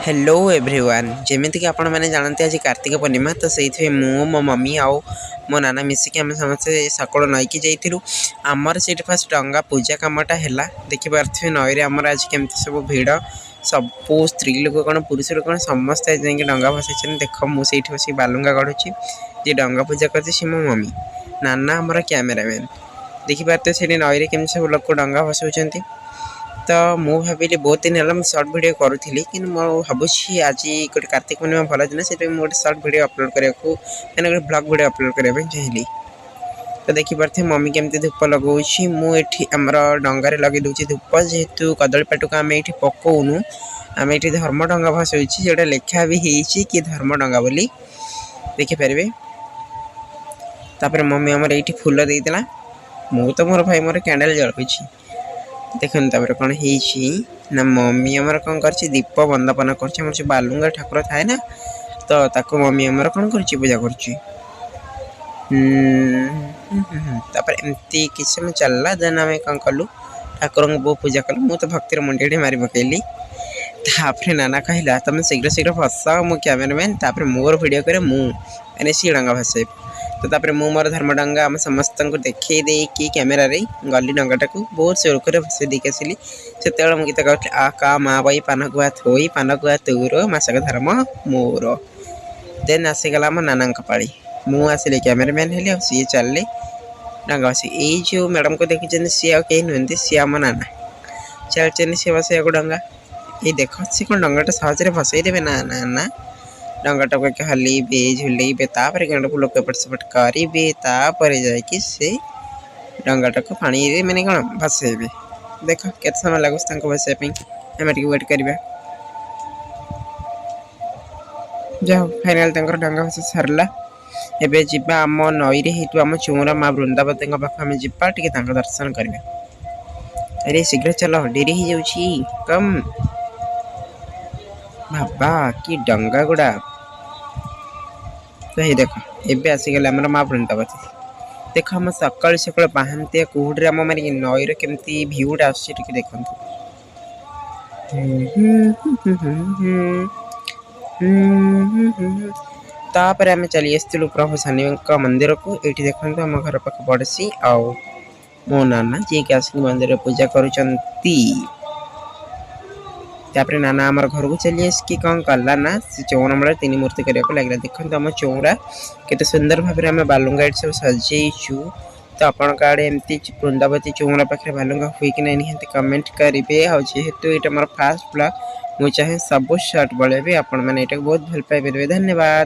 Hello everyone जमीक आपण मैंने जानते आज कार्तिक पूर्णिमा तो से मो मम्मी आउ मो नाना मिसिकी आम समस्ते सकाल नईकी जाइलु आमर से फास्ट डंगा पूजा कमटा है देखिपे नईरे आमर आज केमती सब भिड़ सबू स्त्री लोक कौन पुरुष लोक कौन समस्ते जाकि डंगा भसई देख मुझे बस बालुंगा गढ़ुची जी डंगा पूजा कर मो मम्मी नाना आमर कैमेरामैन देखिपे से नईरे केमी सब लोक डंगा भसाऊँ तो मुझे भाविली बहुत दिन है सर्ट वीडियो करूँ कि भावुँ आज गोटे कार्तिक पूर्णिमा भल दिन से गोटे सर्ट वीडियो अपलोड करने को मैंने गोटे ब्लॉग वीडियो अपलोड करने चाहिए। तो देखिपे मम्मी केमती धूप लगौची मुझे आमर डंगार लगे दूसरी धूप जेहेतु कदली पाटुक आम ये पकाउनु आम ये धर्म डंगा भसाऊँ जोटा लेखा भी होती कि धर्म डंगा बोली देखिपारे। तापर मम्मी आमर ये फूल देला मु तो मोर भाई मोर कैंडल जलाऊँगी देखो तापर कौन ना मम्मी आमर कौन कर दीप बंदपना कर बालुंगा ठाकुर थाए ना तो ताको मम्मी आमर कौन कर पूजा कर एमती किस समय चलला देन आम कौन कलु ठाकुर को पूजा कलु मु तो भक्तिर मुंडी मारी पकईली तापर नाना कहला तुम शीघ्र शीघ्र फसाओ मो कैमेरामैन तापर मोर वीडियो करे मैंने सी डंगा भसई तो तापर मु मोर धर्म डंगा आम समस्त को देखे देकी कैमेरा रे गली डंगाटा को बहुत सुरखुरी भसई देकी आसली से मुझे गीत गाँव आ का माँ बई पान गुआ थोई पान गुआ तोर मासक धर्म मोर देन आसीगला मो नाना पाड़ी मु आसिली कैमेरामैन हेली सी चलले डंगा बस ये जो मैडम को देखी सी आ कहीं नुहति सी आम नाना चलते सी बस डंगा ये देख सी कौन डंगाटा सहज भसई देवे ना ना ना डंगाटा को हल्बे झुलेबे तापर गेंड फूल को एपट सेपट करेंगे तापर जाकि से डंगाटा को पानी मैंने कौन भसेबे देख के समय लगुच भसैप आम वेट करवा जाओ फाइनाल डंगा भसा सरला एबे जिबा आम नई रे आम चौरा माँ वृंदावती पाख आम जा टे दर्शन करवा। अरे शीघ्र चलो डेरी हो जाऊँ कम बाबा कि डंगा गुड़ा तो ये देख एबे आसीगले आम माँ वृंदावती देख आम सका सका पाहांतिया कुहुड़ी आम मारे नईर केमती भ्यूटा आस देखु तापर आम चली आसलु प्रभु शनि मंदिर को ये देखते आम घर पाख पड़ोसी आउ मो नाना जी के आसिक मंदिर पूजा करुचंती तापर नाना आमर घर को चली आस कि कौन कला ना से चौरा मूल 3 मूर्ति करने लगे देखते आम चौरा केते सुंदर भाव में बालुंगा सब सजेचु तो आपण आड़े एमती वृंदावती चौरा पाखे बालुंगा हुई कि निहांती कमेंट करेंगे और जेहेतु ये मोर फास्ट ब्लॉग मुझे चाहे सब शॉर्ट बड़े आपण मैंने बहुत भल पाइबे। धन्यवाद।